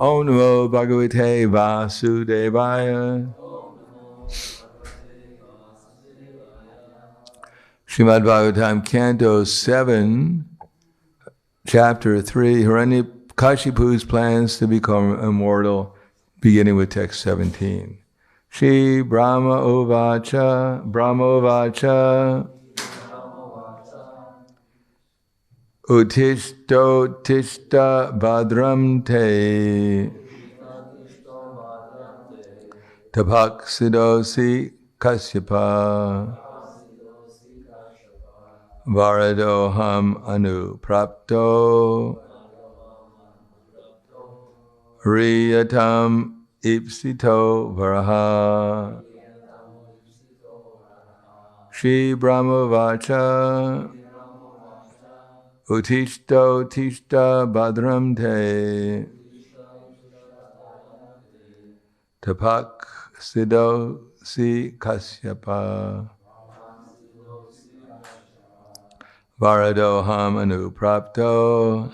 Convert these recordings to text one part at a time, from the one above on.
Om Namo Bhagavate Vasudevaya. Srimad Bhagavatam, Canto 7, Chapter 3, Hiranyakashipu's plans to become immortal, beginning with text 17. Shri Brahma Uvacha, Utishto Tishta Badram Te Tapaksidosi Kasyapa Varadoham Anu Prapto Riyatam Ipsito Varaha Shri Brahma Vacha Utishto Tishta Badram Te Tapak Sido Si Kasyapa Varadoham Anu Prapto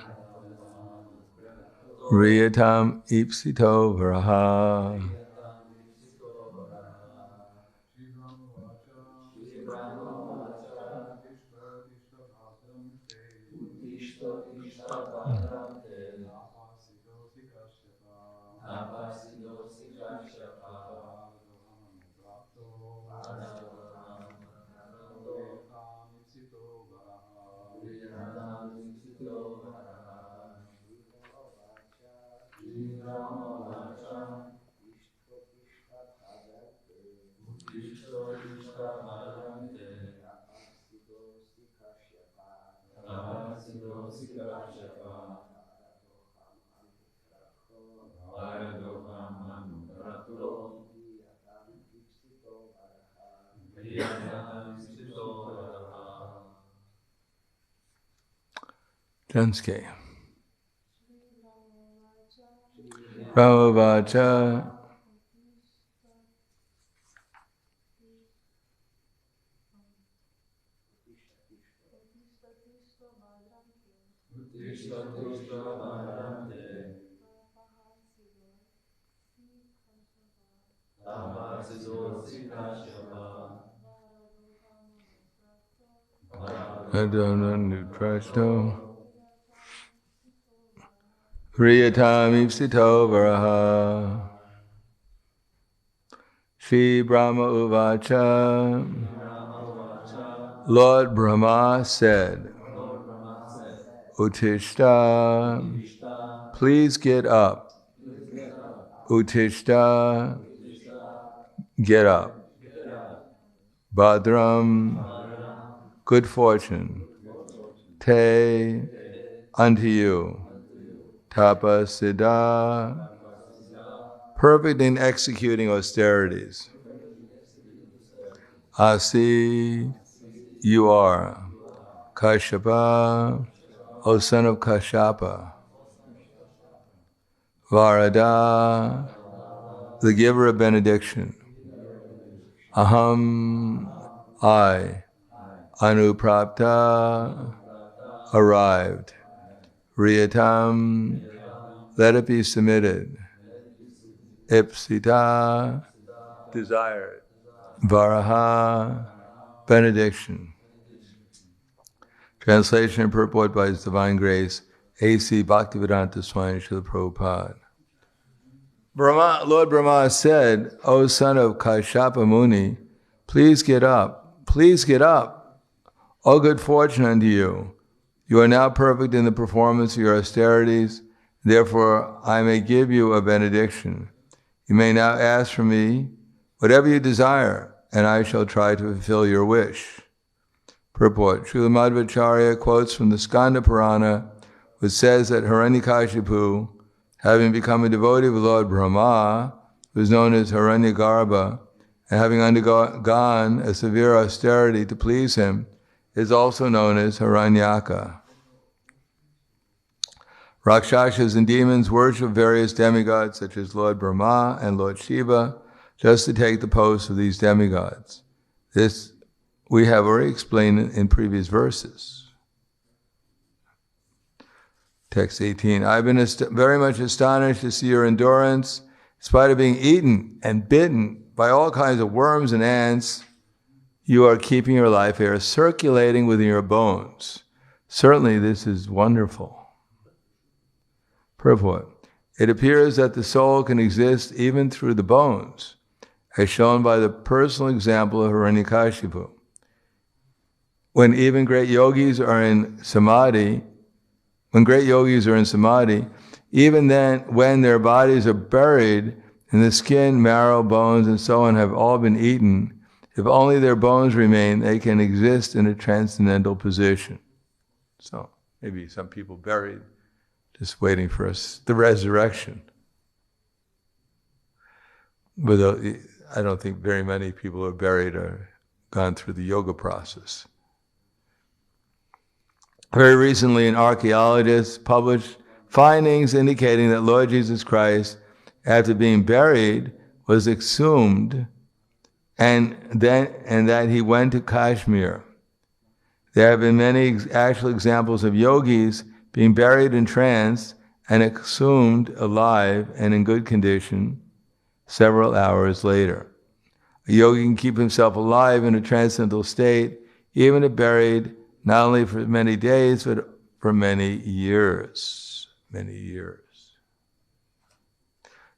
Riyatam Ipsito Varaha. Janske. Brahmavacha Adana Nutrasto Riyatam Ipsito Varaha. Shri Brahma Uvacha. Lord Brahma said, Utishta, please get up. Utishta, get up. Badram, good fortune. Te, unto you. Tapasiddha, perfect in executing austerities. Asi, you are. Kashyapa, O son of Kashyapa. Varada, the giver of benediction. Aham, I. Anuprapta, arrived. Riyatam, let it be submitted. Ipsita, desired. Varaha, benediction. Translation and purport by His Divine Grace, A.C. Bhaktivedanta Swami Srila Prabhupada. Lord Brahma said, O son of Kashyapa Muni, please get up, please get up. O good fortune unto you. You are now perfect in the performance of your austerities, therefore I may give you a benediction. You may now ask from me whatever you desire, and I shall try to fulfill your wish. Purport. Srila Madhvacharya quotes from the Skanda Purana, which says that Hiranyakashipu, having become a devotee of Lord Brahma, who is known as Hiranyagarbha, and having undergone a severe austerity to please him, is also known as Hiranyaka. Rakshasas and demons worship various demigods such as Lord Brahma and Lord Shiva just to take the post of these demigods. This we have already explained in previous verses. Text 18. I've been very much astonished to see your endurance. In spite of being eaten and bitten by all kinds of worms and ants, you are keeping your life air circulating within your bones. Certainly this is wonderful. Purport. It appears that the soul can exist even through the bones, as shown by the personal example of Hiranyakashipu. When even great yogis are in samadhi, even then, when their bodies are buried and the skin, marrow, bones, and so on have all been eaten, if only their bones remain, they can exist in a transcendental position. So maybe some people buried, just waiting for us, the resurrection. But I don't think very many people who are buried or gone through the yoga process. Very recently, an archaeologist published findings indicating that Lord Jesus Christ, after being buried, was exhumed, and that he went to Kashmir. There have been many actual examples of yogis being buried in trance and exhumed alive and in good condition several hours later. A yogi can keep himself alive in a transcendental state, even if buried not only for many days, but for many years. Many years.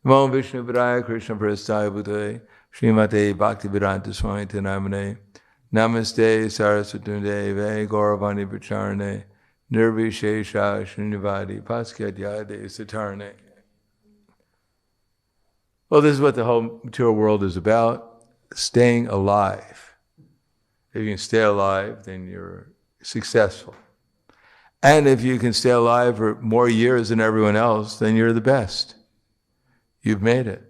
Namo Vishnu Padaya Krishna Prasthaya Bhutale Srimate Bhaktivedanta Swami Namane Namaste Saraswatunde Gauravani Pacharane Nirvishesha Srinivadi Paskyadyade Satarne. Well, this is what the whole material world is about, staying alive. If you can stay alive, then you're successful. And if you can stay alive for more years than everyone else, then you're the best. You've made it.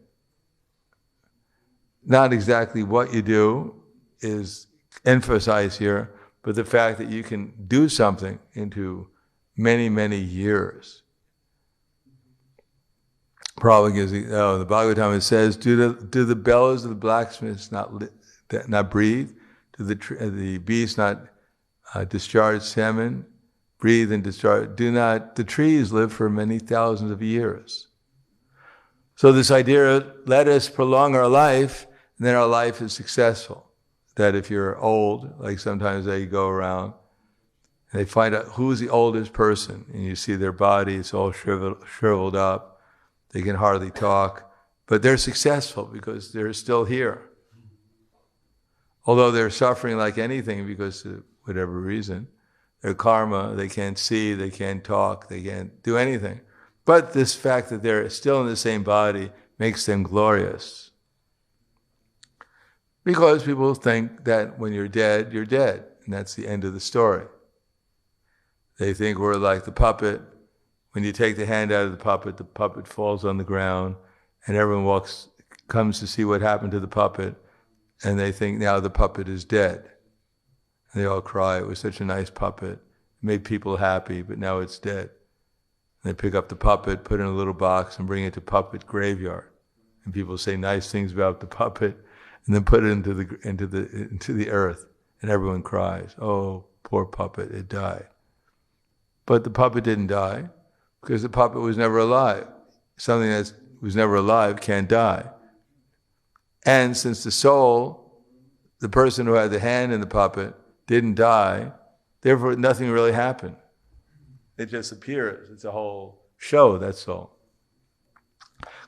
Not exactly what you do is emphasized here, but the fact that you can do something into many, many years. Prabhupada gives the Bhagavatam, says, do the bellows of the blacksmiths not breathe? Do the beasts not discharge semen? Breathe and discharge. The trees live for many thousands of years. So this idea, let us prolong our life, and then our life is successful. That if you're old, like sometimes they go around, and they find out who's the oldest person, and you see their body, it's all shriveled up, they can hardly talk, but they're successful because they're still here. Although they're suffering like anything because of whatever reason, their karma, they can't see, they can't talk, they can't do anything. But this fact that they're still in the same body makes them glorious. Because people think that when you're dead, and that's the end of the story. They think we're like the puppet. When you take the hand out of the puppet falls on the ground, and everyone comes to see what happened to the puppet, and they think now the puppet is dead. And they all cry, it was such a nice puppet. It made people happy, but now it's dead. And they pick up the puppet, put it in a little box, and bring it to puppet graveyard. And people say nice things about the puppet, and then put it into the earth. And everyone cries, oh, poor puppet, it died. But the puppet didn't die, because the puppet was never alive. Something that was never alive can't die. And since the soul, the person who had the hand in the puppet, didn't die, therefore nothing really happened. It just appears. It's a whole show, that's all.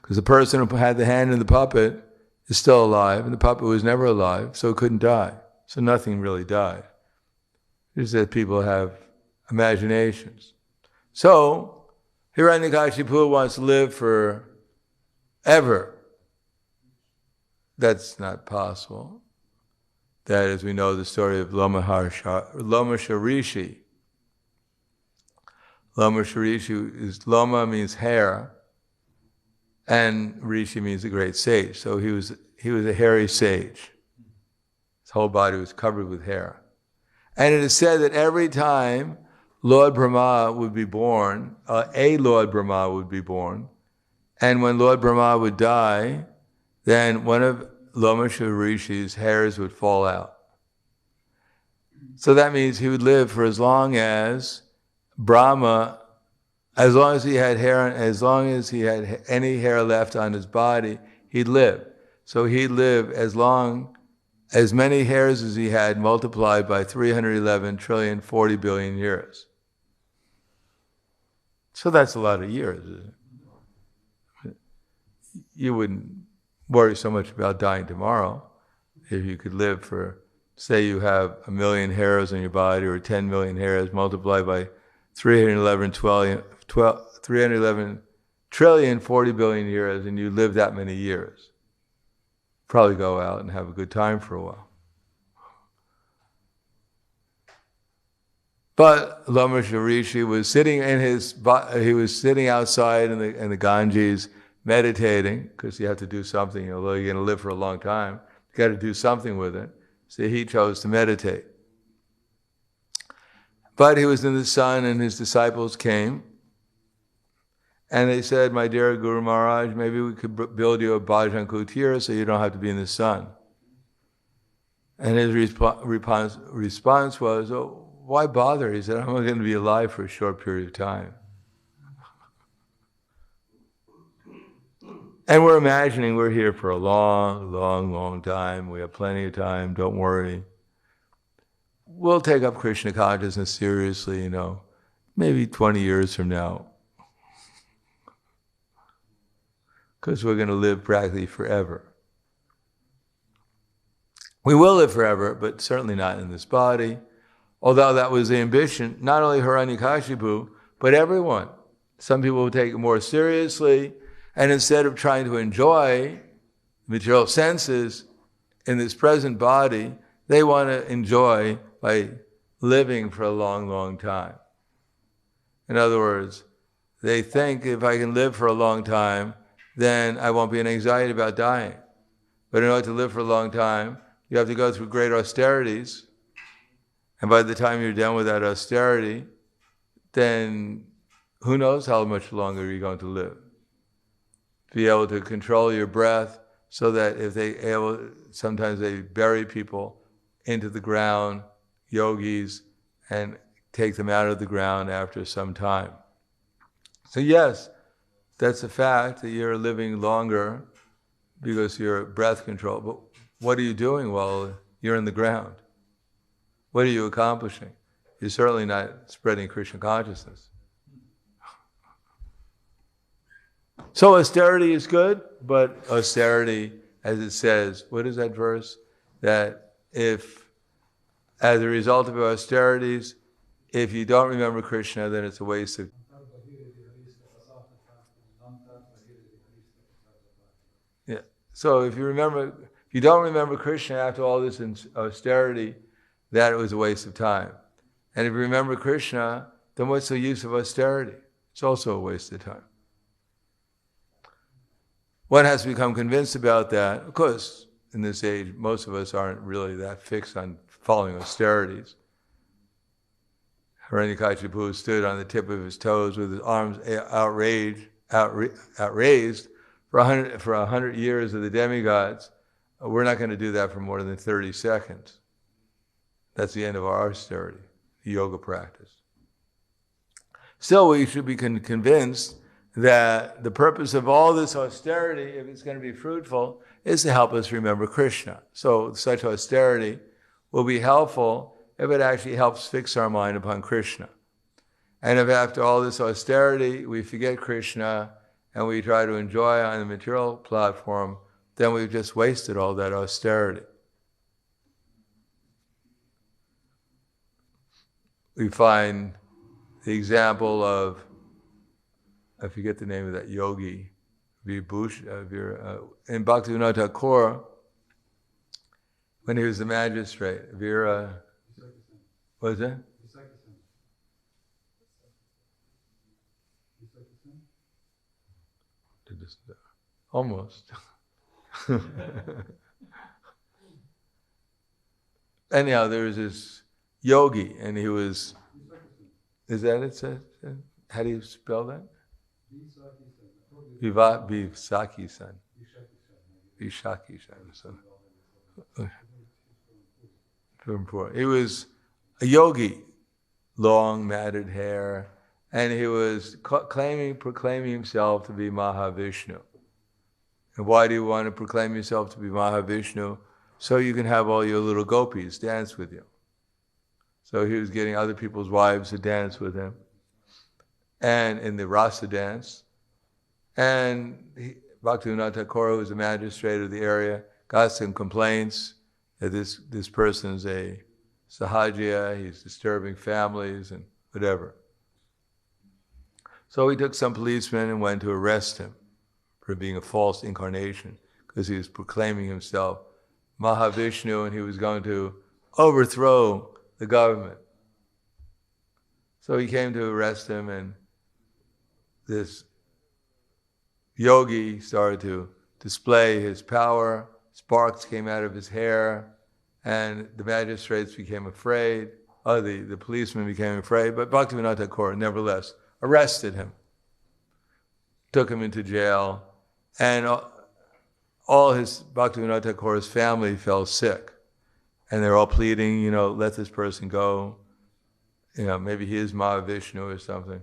Because the person who had the hand in the puppet is still alive, and the puppet was never alive, so it couldn't die. So nothing really died. It's that people have imaginations. So, Hiranyakashipu wants to live forever. That's not possible. That is, we know the story of Lomasharishi. Loma means hair, and Rishi means a great sage. So he was a hairy sage. His whole body was covered with hair. And it is said that every time Lord Brahma would be born, a Lord Brahma would be born, and when Lord Brahma would die, then one of Lomasharishi's hairs would fall out. So that means he would live for as long as Brahma As long as he had hair, as long as he had any hair left on his body, he'd live. So he'd live as many hairs as he had multiplied by 311 trillion, 40 billion years. So that's a lot of years, isn't it? You wouldn't worry so much about dying tomorrow if you could live for, say you have 1 million hairs on your body or 10 million hairs multiplied by 311 trillion, 40 billion years, and you live that many years. Probably go out and have a good time for a while. But Lama Rishi was sitting he was sitting outside in the Ganges meditating, because you have to do something, although you're going to live for a long time, you got to do something with it. So he chose to meditate. But he was in the sun, and his disciples came, and they said, "My dear Guru Maharaj, maybe we could build you a bhajan kutir so you don't have to be in the sun." And his response was, "Oh, why bother?" He said, "I'm only going to be alive for a short period of time." And we're imagining we're here for a long, long, long time. We have plenty of time, don't worry. We'll take up Krishna consciousness seriously, maybe 20 years from now. Because we're going to live practically forever. We will live forever, but certainly not in this body. Although that was the ambition, not only Hiranyakashipu, but everyone. Some people will take it more seriously, and instead of trying to enjoy material senses in this present body, they want to enjoy by living for a long, long time. In other words, they think if I can live for a long time, then I won't be in anxiety about dying. But in order to live for a long time, you have to go through great austerities. And by the time you're done with that austerity, then who knows how much longer you're going to live. Be able to control your breath so that sometimes they bury people into the ground, yogis, and take them out of the ground after some time. So yes, that's a fact that you're living longer because you're breath control. But what are you doing while you're in the ground? What are you accomplishing? You're certainly not spreading Krishna consciousness. So austerity is good, but austerity, as it says, what is that verse? That if, as a result of austerities, if you don't remember Krishna, then it's a waste of... Yeah. So if you don't remember Krishna after all this austerity, that it was a waste of time. And if you remember Krishna, then what's the use of austerity? It's also a waste of time. One has to become convinced about that. Of course, in this age, most of us aren't really that fixed on following austerities. Hiranyakashipu stood on the tip of his toes with his arms outraised for 100 years of the demigods. We're not going to do that for more than 30 seconds. That's the end of our austerity, the yoga practice. Still, we should be convinced that the purpose of all this austerity, if it's going to be fruitful, is to help us remember Krishna. So such austerity will be helpful if it actually helps fix our mind upon Krishna. And if after all this austerity we forget Krishna and we try to enjoy on the material platform, then we've just wasted all that austerity. We find the example of, I forget the name of that yogi, in Bhaktivinoda Thakur, when he was the magistrate, what is that? Almost. Anyhow, there was this yogi, and he was, is that it? How do you spell that? Vishaki-san. Vishaki-san. So, he was a yogi, long matted hair, and he was proclaiming himself to be Mahavishnu. And why do you want to proclaim yourself to be Mahavishnu? So you can have all your little gopis dance with you. So he was getting other people's wives to dance with him, and in the rasa dance. And Bhaktivinoda Thakur, who was the magistrate of the area, got some complaints that this person's a sahajya, he's disturbing families and whatever. So he took some policemen and went to arrest him for being a false incarnation, because he was proclaiming himself Mahavishnu and he was going to overthrow the government. So he came to arrest him, and this yogi started to display his power. Sparks came out of his hair, and the magistrates became afraid. The policemen became afraid, but Bhaktivinoda Thakur nevertheless arrested him, took him into jail, and all his Bhaktivinoda Thakur's family fell sick. And they're all pleading, let this person go. Maybe he is Mahavishnu or something.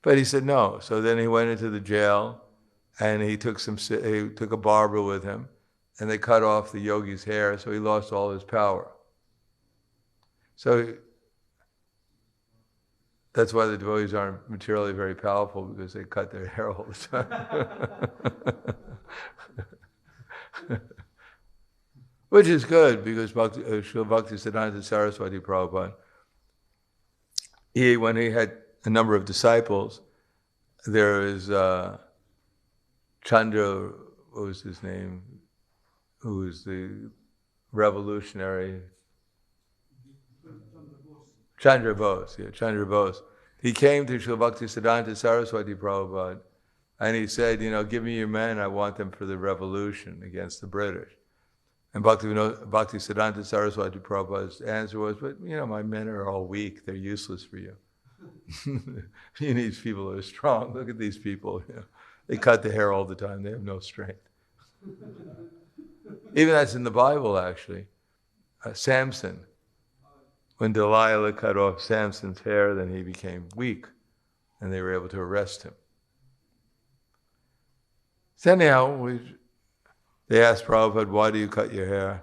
But he said no. So then he went into the jail, and he took a barber with him, and they cut off the yogi's hair, so he lost all his power. So that's why the devotees aren't materially very powerful, because they cut their hair all the time. Which is good, because Srila Bhaktisiddhanta Saraswati Prabhupada, when he had a number of disciples, there is Chandra, what was his name, who was the revolutionary, Chandra Bose. He came to Srila Bhaktisiddhanta Saraswati Prabhupada, and he said, give me your men, I want them for the revolution against the British. And Bhaktisiddhanta Saraswati Prabhupada's answer was, but my men are all weak, they're useless for you. You need people who are strong. Look at these people. They cut the hair all the time, they have no strength. Even that's in the Bible, actually. Samson, when Delilah cut off Samson's hair, then he became weak, and they were able to arrest him. So anyhow, they asked Prabhupada, why do you cut your hair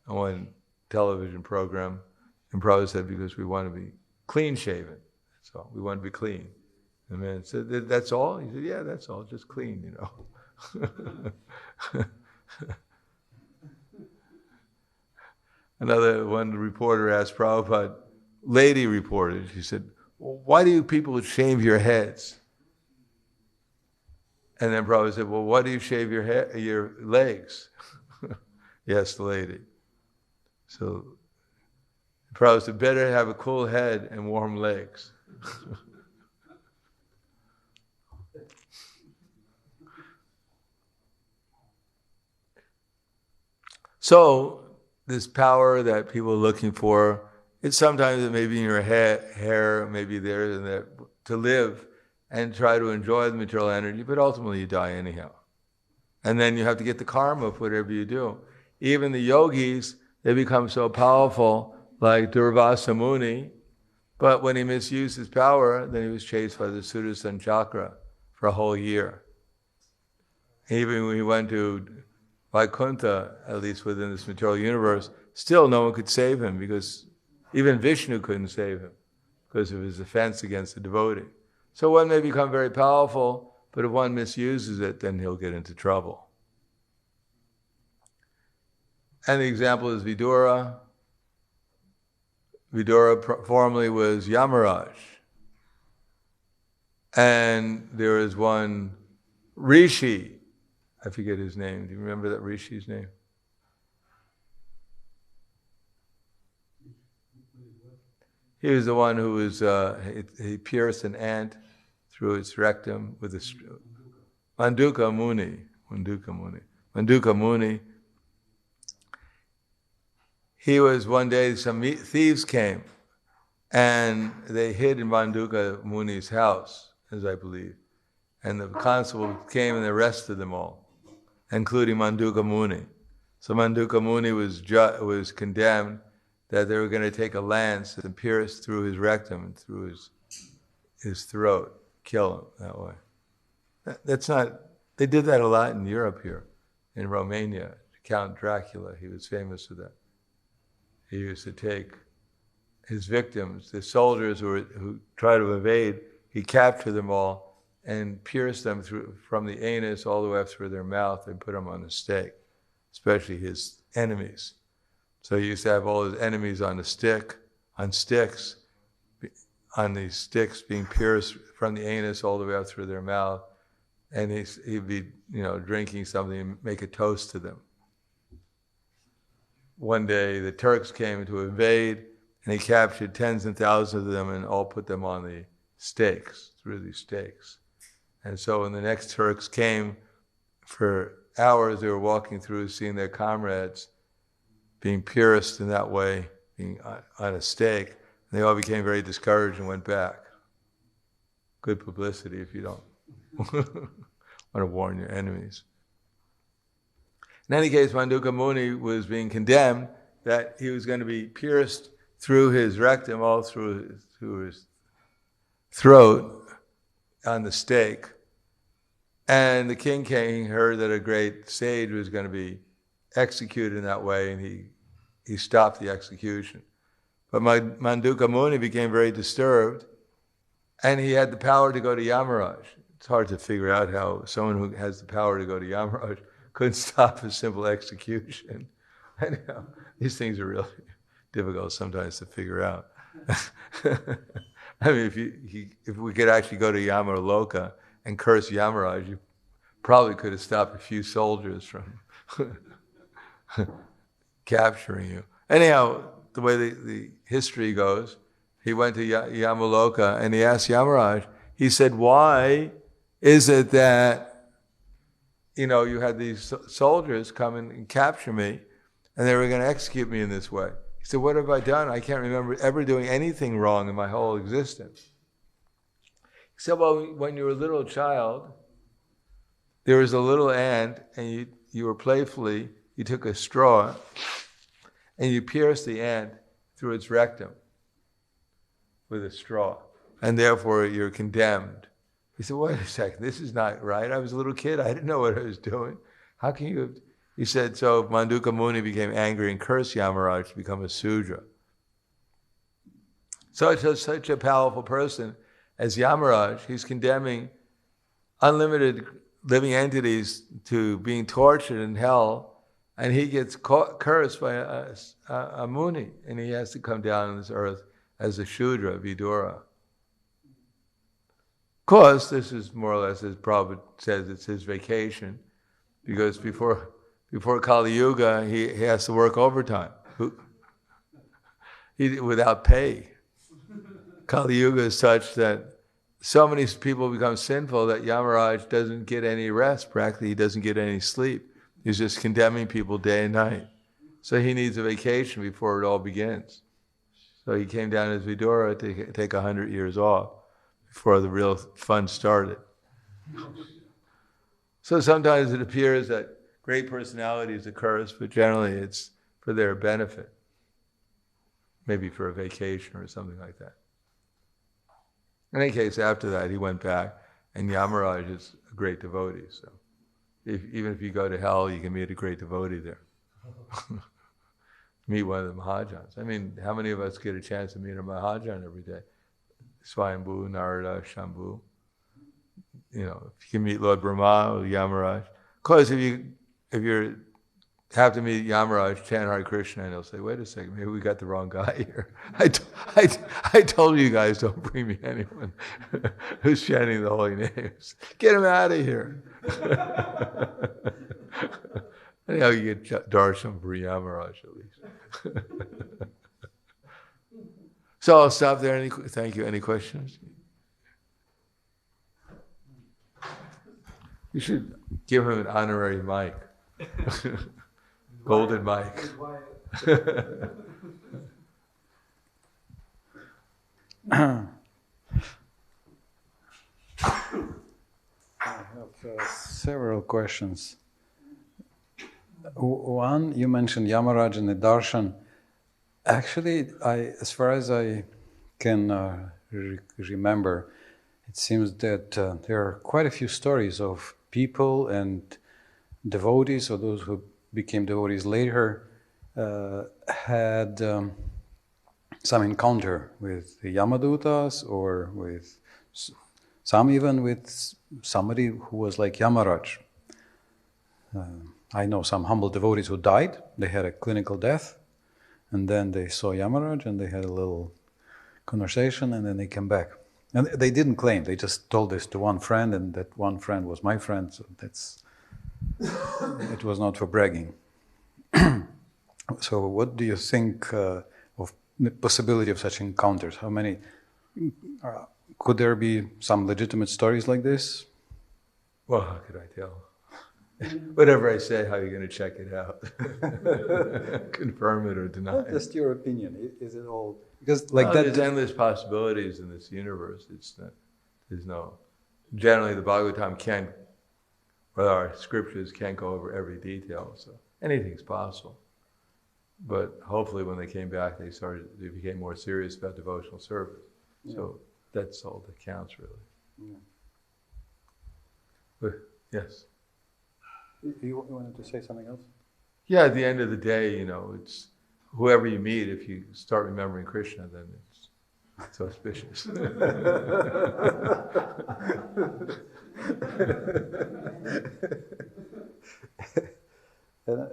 on one television program? And Prabhupada said, because we want to be clean-shaven. That's all. We want to be clean. And the man said, that's all? He said, yeah, that's all. Just clean, One reporter asked Prabhupada, lady reporter, she said, well, why do you people shave your heads? And then Prabhupada said, well, why do you shave your legs? Yes, the lady. So Prabhupada said, better have a cool head and warm legs. So this power that people are looking for, it's sometimes it may be in your hair, maybe there and there, to live and try to enjoy the material energy, but ultimately you die anyhow. And then you have to get the karma of whatever you do. Even the yogis, they become so powerful, like Durvasa Muni, but when he misused his power, then he was chased by the Sudarshan Chakra for a whole year. Even when he went to Vaikuntha, at least within this material universe, still no one could save him, because even Vishnu couldn't save him because of his offense against the devotee. So one may become very powerful, but if one misuses it, then he'll get into trouble. And the example is Vidura. Vidura formerly was Yamaraj. And there is one Rishi, I forget his name. Do you remember that Rishi's name? He was the one who was, he pierced an ant through its rectum with a Manduka Muni. Manduka Muni. He was one day, some thieves came, and they hid in Manduka Muni's house, as I believe. And the constable came and arrested them all, including Manduka Muni. So Manduka Muni was condemned that they were going to take a lance and pierce through his rectum and through his throat, kill him that way. That's not, they did that a lot in Europe here, in Romania. Count Dracula, he was famous for that. He used to take his victims, the soldiers who tried to evade, he captured them all and pierced them from the anus all the way up through their mouth and put them on the stake, especially his enemies. So he used to have all his enemies on these sticks being pierced from the anus all the way up through their mouth, and he'd be, drinking something and make a toast to them. One day the Turks came to invade, and he captured tens and thousands of them and all put them on the stakes, through these stakes. And so when the next Turks came, for hours they were walking through, seeing their comrades being pierced in that way, being on a stake, and they all became very discouraged and went back. Good publicity if you don't want to warn your enemies. In any case, Mandukya Muni was being condemned that he was going to be pierced through his rectum, all through his throat on the stake. And the king heard that a great sage was going to be executed in that way, and he stopped the execution. But Mandukya Muni became very disturbed, and he had the power to go to Yamaraj. It's hard to figure out how someone who has the power to go to Yamaraj couldn't stop a simple execution. Anyhow, these things are really difficult sometimes to figure out. I mean, if we could actually go to Yamarloka and curse Yamaraj, you probably could have stopped a few soldiers from capturing you. Anyhow, the way the history goes, he went to Yamaloka and he asked Yamaraj, he said, why is it that, you had these soldiers come and capture me and they were going to execute me in this way? He said, what have I done? I can't remember ever doing anything wrong in my whole existence. He said, well, when you were a little child, there was a little ant and you were playfully, you took a straw and you pierced the ant through its rectum with a straw, and therefore you're condemned. He said, wait a second, this is not right. I was a little kid, I didn't know what I was doing. How can you have... He said, so Mandukya Muni became angry and cursed Yamaraj to become a Sudra. Such a powerful person as Yamaraj, he's condemning unlimited living entities to being tortured in hell, and he gets cursed by a Muni, and he has to come down on this earth as a Shudra, Vidura. Of course, this is more or less, as Prabhupada says, it's his vacation, because before Kali Yuga, he has to work overtime without pay. Kali Yuga is such that so many people become sinful that Yamaraj doesn't get any rest, practically he doesn't get any sleep. He's just condemning people day and night. So he needs a vacation before it all begins. So he came down as Vidura to take 100 years off before the real fun started. So sometimes it appears that great personalities occurs, but generally it's for their benefit. Maybe for a vacation or something like that. In any case, after that, he went back, and Yamaraj is a great devotee. So even if you go to hell, you can meet a great devotee there. Meet one of the Mahajans. I mean, how many of us get a chance to meet a Mahajan every day? Swayambhu, Narada, Shambhu. If you can meet Lord Brahma or Yamaraj. Of course, if you have to meet Yamaraj, chant Hare Krishna, and he'll say, wait a second, maybe we got the wrong guy here. I told you guys, don't bring me anyone who's chanting the holy names. Get him out of here. Anyhow, you get darshan for Yamaraj at least. So I'll stop there. Thank you. Any questions? You should give him an honorary mic. Golden mic. I have several questions. One, you mentioned Yamaraj and the darshan. Actually, as far as I can remember, it seems that there are quite a few stories of people and devotees, or those who became devotees later, had some encounter with the Yamadutas, or with some even with somebody who was like Yamaraj. I know some humble devotees who died. They had a clinical death, and then they saw Yamaraj and they had a little conversation, and then they came back. And they didn't claim, they just told this to one friend, and that one friend was my friend, so it was not for bragging. So what do you think of the possibility of such encounters? How many, could there be some legitimate stories like this? Well, how could I tell? Whatever I say, how are you going to check it out? Confirm it or deny it? Just your opinion. Is it all... Because like that... There's endless possibilities in this universe. Generally the Bhagavatam can't, or our scriptures can't go over every detail, so anything's possible. But hopefully when they came back, they became more serious about devotional service. Yeah. So that's all that counts, really. Yeah. But, yes? You wanted to say something else? Yeah, at the end of the day, it's whoever you meet, if you start remembering Krishna, then it's auspicious.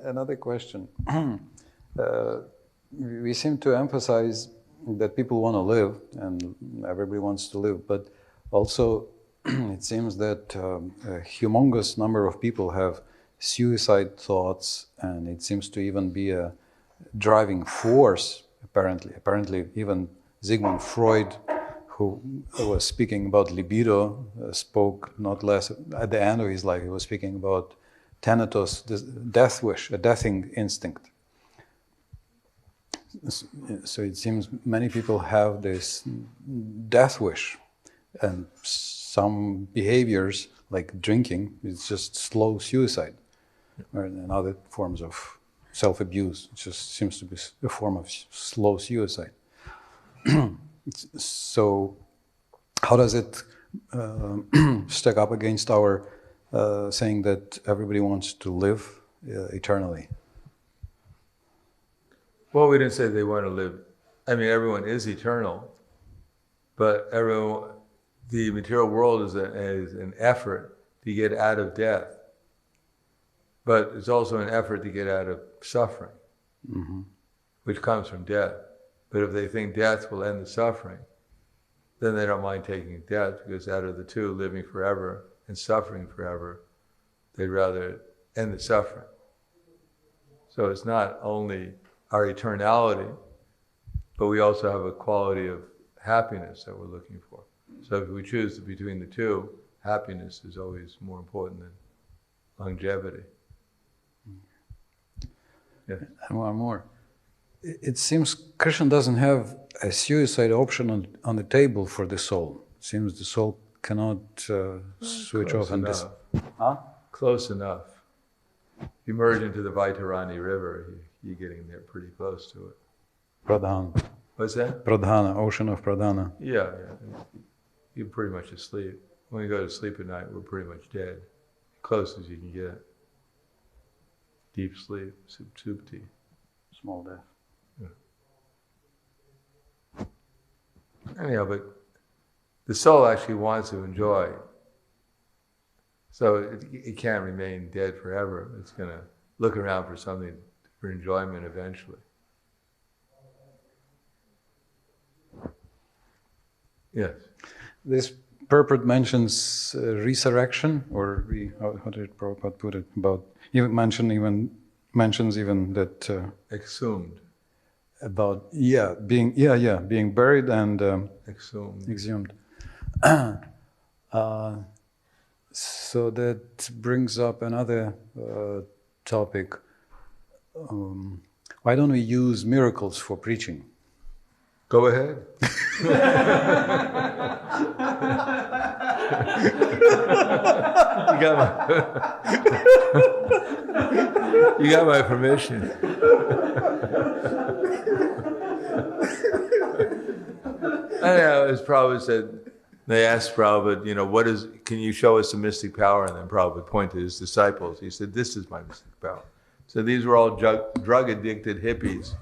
Another question. We seem to emphasize that people want to live, and everybody wants to live, but also it seems that a humongous number of people have suicide thoughts, and it seems to even be a driving force, apparently. Apparently, even Sigmund Freud, who was speaking about libido, spoke not less, at the end of his life, he was speaking about thanatos, the death wish, a deathing instinct. So it seems many people have this death wish, and some behaviors, like drinking, is just slow suicide, and other forms of self-abuse. It just seems to be a form of slow suicide. So how does it stack up against our saying that everybody wants to live eternally? Well, we didn't say they want to live. I mean, everyone is eternal, but the material world is an effort to get out of death. But it's also an effort to get out of suffering, which comes from death. But if they think death will end the suffering, then they don't mind taking death, because out of the two, living forever and suffering forever, they'd rather end the suffering. So it's not only our eternality, but we also have a quality of happiness that we're looking for. So if we choose between the two, happiness is always more important than longevity. Yes. And one more. It seems Krishna doesn't have a suicide option on the table for the soul. It seems the soul cannot switch off and Close enough. If you merge into the Vaitarani river, you're getting there pretty close to it. Pradhana. What's that? Pradhana, ocean of Pradhana. Yeah. You're pretty much asleep. When you go to sleep at night, we're pretty much dead. Close as you can get. Deep sleep, supti. Small death. Yeah. Anyhow, but the soul actually wants to enjoy. So it can't remain dead forever. It's going to look around for something for enjoyment eventually. Yes. This purport mentions resurrection, or how did Prabhupada put it? About mentions even that exhumed. About being buried and exhumed. So that brings up another topic. Why don't we use miracles for preaching? Go ahead. You got my permission. Anyhow, as Prabhupada said, They asked Prabhupada, can you show us the mystic power? And then Prabhupada pointed to his disciples. He said, this is my mystic power. So these were all drug-addicted hippies.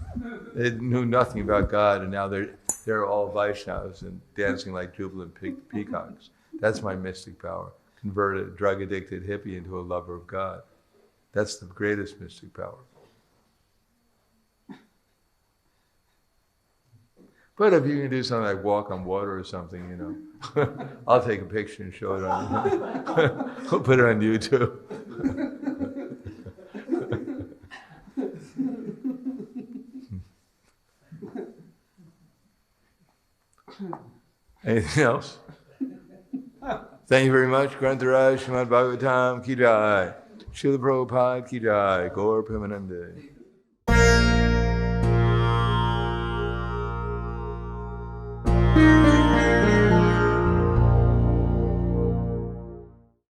They knew nothing about God, and now they're all Vaishnavas and dancing like jubilant peacocks. That's my mystic power. Convert a drug-addicted hippie into a lover of God. That's the greatest mystic power. But if you can do something like walk on water or something, I'll take a picture and show it on. We'll put it on YouTube. Anything else? Thank you very much. Grantaraj, Srimad Bhagavatam, Ki Jai. Srila Prabhupada, Ki Jai. Gaur Premanande.